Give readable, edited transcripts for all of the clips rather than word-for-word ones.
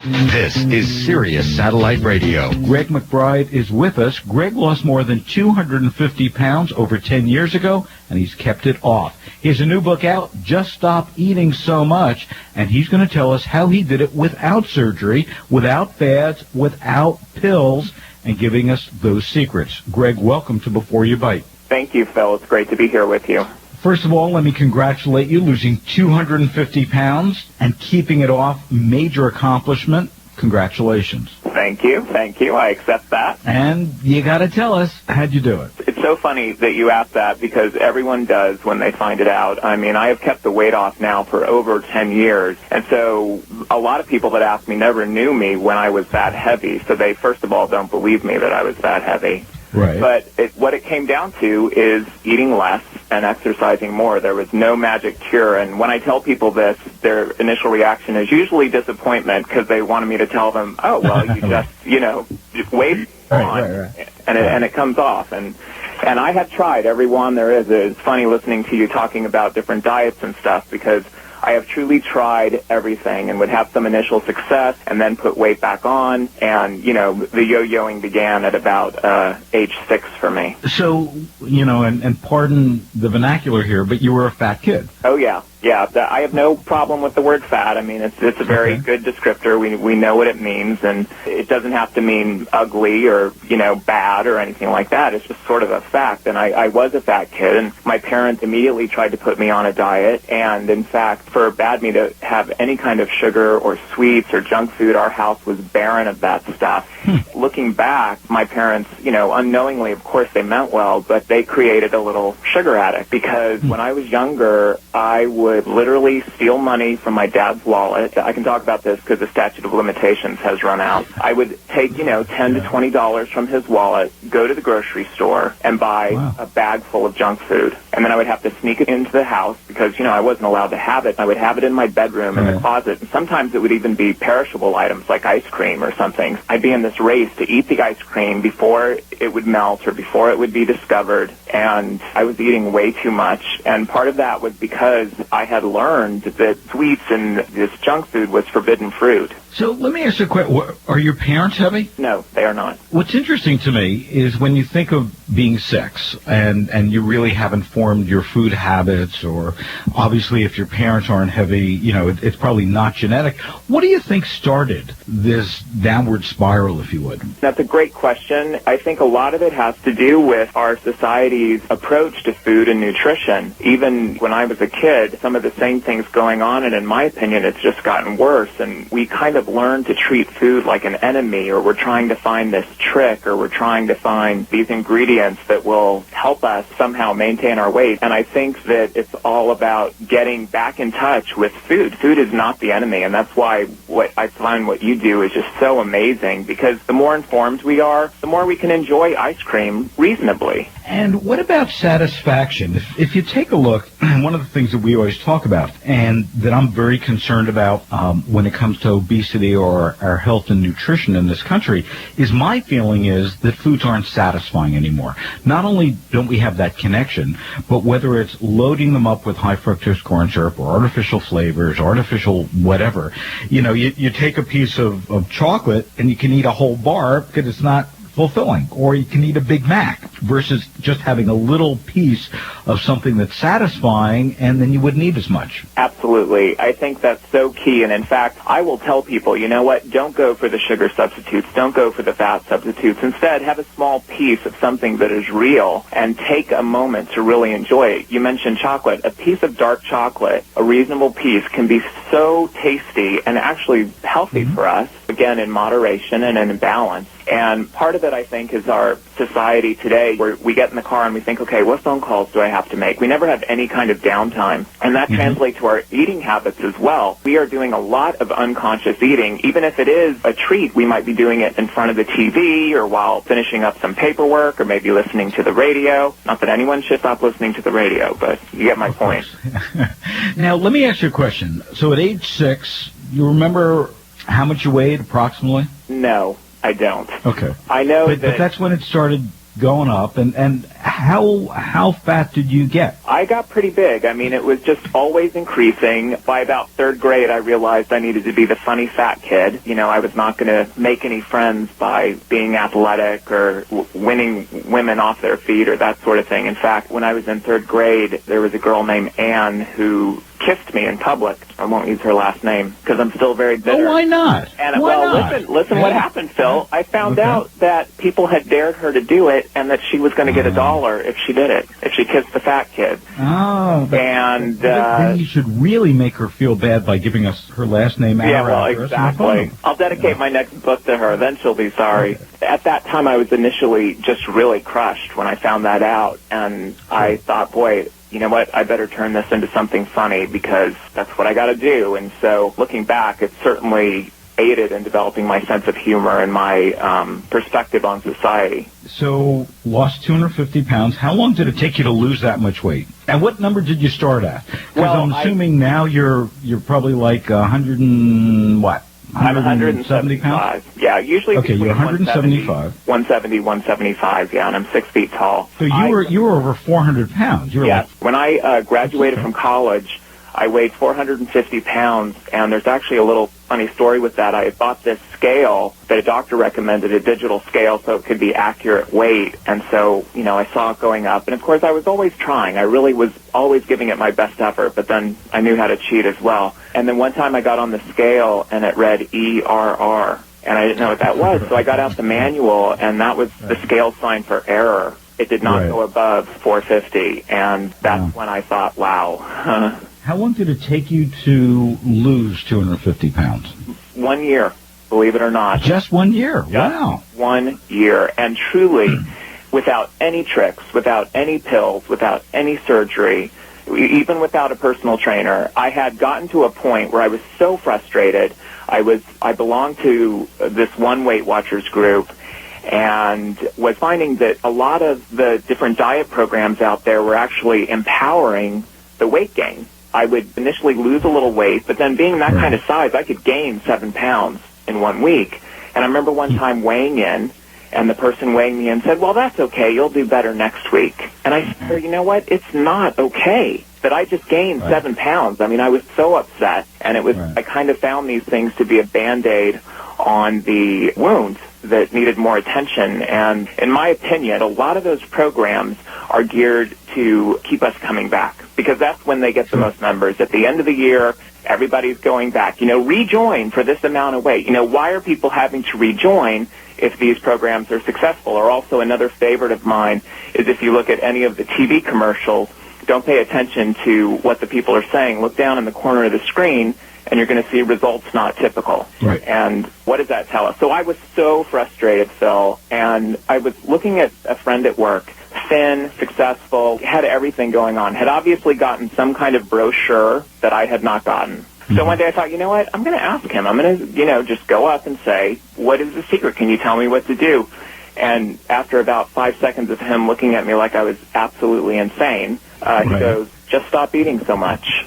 This is Sirius Satellite Radio. Gregg McBride is with us. Gregg lost more than 250 pounds over 10 years ago, and he's kept it off. He has a new book out, Just Stop Eating So Much, and he's going to tell us how he did it without surgery, without fads, without pills, and giving us those secrets. Gregg, welcome to Before You Bite. Thank you, Phil. It's great to be here with you. First of all, let me congratulate you, losing 250 pounds and keeping it off. Major accomplishment. Congratulations. Thank you. Thank you. I accept that. And you got to tell us, how'd you do it? It's so funny that you asked that because everyone does when they find it out. I mean, I have kept the weight off now for over 10 years. And so a lot of people that ask me never knew me when I was that heavy. So they, first of all, don't believe me that I was that heavy. Right. But what it came down to is eating less and exercising more. There was no magic cure. And when I tell people this, their initial reaction is usually disappointment because they wanted me to tell them, oh, well, you just weight on, and it comes off. And I had tried every one there is. It's funny listening to you talking about different diets and stuff because I have truly tried everything and would have some initial success and then put weight back on. And, the yo-yoing began at about age 6 for me. So, and pardon the vernacular here, but you were a fat kid. Oh, yeah. Yeah, I have no problem with the word fat. I mean, it's a very good descriptor. We know what it means, and it doesn't have to mean ugly or, bad or anything like that. It's just sort of a fact. And I was a fat kid, and my parents immediately tried to put me on a diet. And, in fact, forbade me to have any kind of sugar or sweets or junk food. Our house was barren of that stuff. Looking back, my parents, unknowingly, of course, they meant well, but they created a little sugar addict because when I was younger, I would literally steal money from my dad's wallet. I can talk about this because the statute of limitations has run out. I would take, $10 to $20 from his wallet, go to the grocery store, and buy a bag full of junk food. And then I would have to sneak it into the house because, I wasn't allowed to have it. I would have it in my bedroom in the closet. And sometimes it would even be perishable items like ice cream or something. I'd be in this race to eat the ice cream before it would melt or before it would be discovered. And I was eating way too much. And part of that was because I had learned that sweets and this junk food was forbidden fruit. So let me ask you a question. Are your parents heavy? No, they are not. What's interesting to me is when you think of being 6 and you really haven't formed your food habits, or obviously if your parents aren't heavy, it's probably not genetic. What do you think started this downward spiral, if you would? That's a great question. I think a lot of it has to do with our society's approach to food and nutrition. Even when I was a kid, some of the same things going on, and in my opinion, it's just gotten worse. And we kind of learned to treat food like an enemy, or we're trying to find this trick, or we're trying to find these ingredients that will help us somehow maintain our weight. And I think that it's all about getting back in touch with food. Food is not the enemy, and that's why what I find what you do is just so amazing, because the more informed we are, the more we can enjoy ice cream reasonably. And what about satisfaction? If you take a look, one of the things that we always talk about, and that I'm very concerned about when it comes to obesity or our health and nutrition in this country, is my feeling is that foods aren't satisfying anymore. Not only don't we have that connection, but whether it's loading them up with high fructose corn syrup or artificial flavors, artificial whatever, you take a piece of chocolate and you can eat a whole bar because it's not fulfilling, or you can eat a Big Mac versus just having a little piece of something that's satisfying, and then you wouldn't eat as much. Absolutely. I think that's so key, and in fact, I will tell people, you know what, don't go for the sugar substitutes, don't go for the fat substitutes. Instead, have a small piece of something that is real and take a moment to really enjoy it. You mentioned chocolate. A piece of dark chocolate, a reasonable piece, can be so tasty and actually healthy for us, again, in moderation and in balance. And part of it, I think, is our society today, where we get in the car and we think, okay, what phone calls do I have to make? We never have any kind of downtime. And that translates to our eating habits as well. We are doing a lot of unconscious eating. Even if it is a treat, we might be doing it in front of the TV or while finishing up some paperwork or maybe listening to the radio. Not that anyone should stop listening to the radio, but you get my point. Now, let me ask you a question. So at age 6, you remember how much you weighed approximately? No, I don't. Okay. I know but that's when it started going up, and how fat did you get? I got pretty big. I mean, it was just always increasing. By about third grade, I realized I needed to be the funny fat kid. You know, I was not going to make any friends by being athletic or winning women off their feet or that sort of thing. In fact, when I was in third grade, there was a girl named Anne who kissed me in public. I won't use her last name because I'm still very bitter. Oh, why not? And why well, not? listen what happened, Phil. I found out that people had dared her to do it and that she was going to get $1 if she did it, if she kissed the fat kid. Oh. And then you should really make her feel bad by giving us her last name and her address. Exactly. I'll dedicate my next book to her. Then she'll be sorry. Okay. At that time, I was initially just really crushed when I found that out. And I thought, boy, you know what, I better turn this into something funny because that's what I got to do. And so looking back, it certainly aided in developing my sense of humor and my perspective on society. So, lost 250 pounds. How long did it take you to lose that much weight? And what number did you start at? Because I'm assuming now you're probably like 100 and what? I'm 170 pounds. Yeah, usually okay, you're 175. 170, 175. Yeah, and I'm 6 feet tall. So you were over 400 pounds. Yes. When I graduated from college, I weighed 450 pounds, and there's actually a little funny story with that. I bought this scale that a doctor recommended, a digital scale, so it could be accurate weight. And so, you know, I saw it going up. And, of course, I was always trying. I really was always giving it my best effort, but then I knew how to cheat as well. And then one time I got on the scale, and it read ERR, and I didn't know what that was. So I got out the manual, and that was the scale sign for error. It did not go above 450, and that's when I thought, wow. How long did it take you to lose 250 pounds? 1 year, believe it or not. Just 1 year? Just wow. 1 year. And truly, without any tricks, without any pills, without any surgery, even without a personal trainer, I had gotten to a point where I was so frustrated. I belonged to this one Weight Watchers group and was finding that a lot of the different diet programs out there were actually empowering the weight gain. I would initially lose a little weight, but then being that kind of size, I could gain 7 pounds in 1 week. And I remember one time weighing in, and the person weighing me in said, well, that's okay, you'll do better next week. And I said, you know what, it's not okay that I just gained 7 pounds. I mean, I was so upset, and it was I kind of found these things to be a Band-Aid on the wounds that needed more attention. And in my opinion, a lot of those programs are geared to keep us coming back because that's when they get the most members. At the end of the year, everybody's going back. You know, rejoin for this amount of weight. You know, why are people having to rejoin if these programs are successful? Or also another favorite of mine is if you look at any of the TV commercials, don't pay attention to what the people are saying. Look down in the corner of the screen, and you're going to see results not typical. Right. And what does that tell us? So I was so frustrated, Phil, and I was looking at a friend at work, thin, successful, had everything going on, had obviously gotten some kind of brochure that I had not gotten. So one day I thought, you know what, I'm going to ask him. I'm going to, you know, just go up and say, what is the secret? Can you tell me what to do? And after about 5 seconds of him looking at me like I was absolutely insane, he goes, just stop eating so much.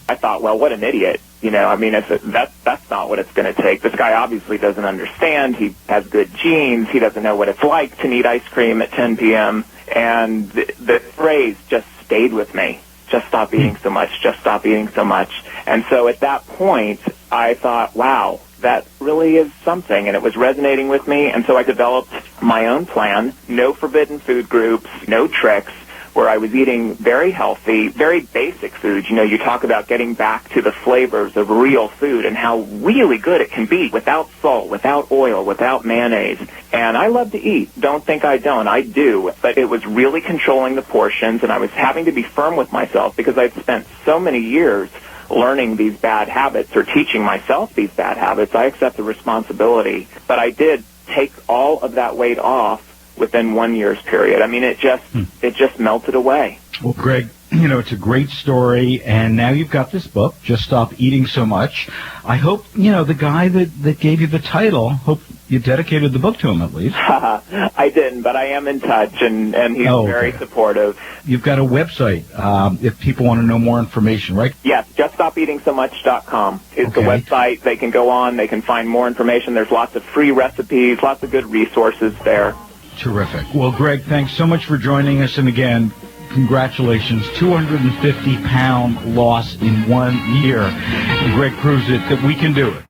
I thought, well, what an idiot. You know, I mean, that's not what it's going to take. This guy obviously doesn't understand. He has good genes. He doesn't know what it's like to need ice cream at 10 p.m. And the phrase just stayed with me. Just stop eating so much. Just stop eating so much. And so at that point, I thought, wow, that really is something. And it was resonating with me. And so I developed my own plan. No forbidden food groups, no tricks, where I was eating very healthy, very basic foods. You know, you talk about getting back to the flavors of real food and how really good it can be without salt, without oil, without mayonnaise. And I love to eat. Don't think I don't. I do. But it was really controlling the portions, and I was having to be firm with myself because I'd spent so many years learning these bad habits or teaching myself these bad habits. I accept the responsibility. But I did take all of that weight off within 1 year's period. I mean, it just melted away. Well, Greg, you know, it's a great story, and now you've got this book, Just Stop Eating So Much. I hope, you know, the guy that gave you the title, hope you dedicated the book to him at least. I didn't, but I am in touch, and he's very supportive. You've got a website if people want to know more information, right? Yes, juststopeatingsomuch.com is the website. They can go on. They can find more information. There's lots of free recipes, lots of good resources there. Terrific. Well, Gregg, thanks so much for joining us. And again, congratulations, 250-pound loss in 1 year. Gregg proves it that we can do it.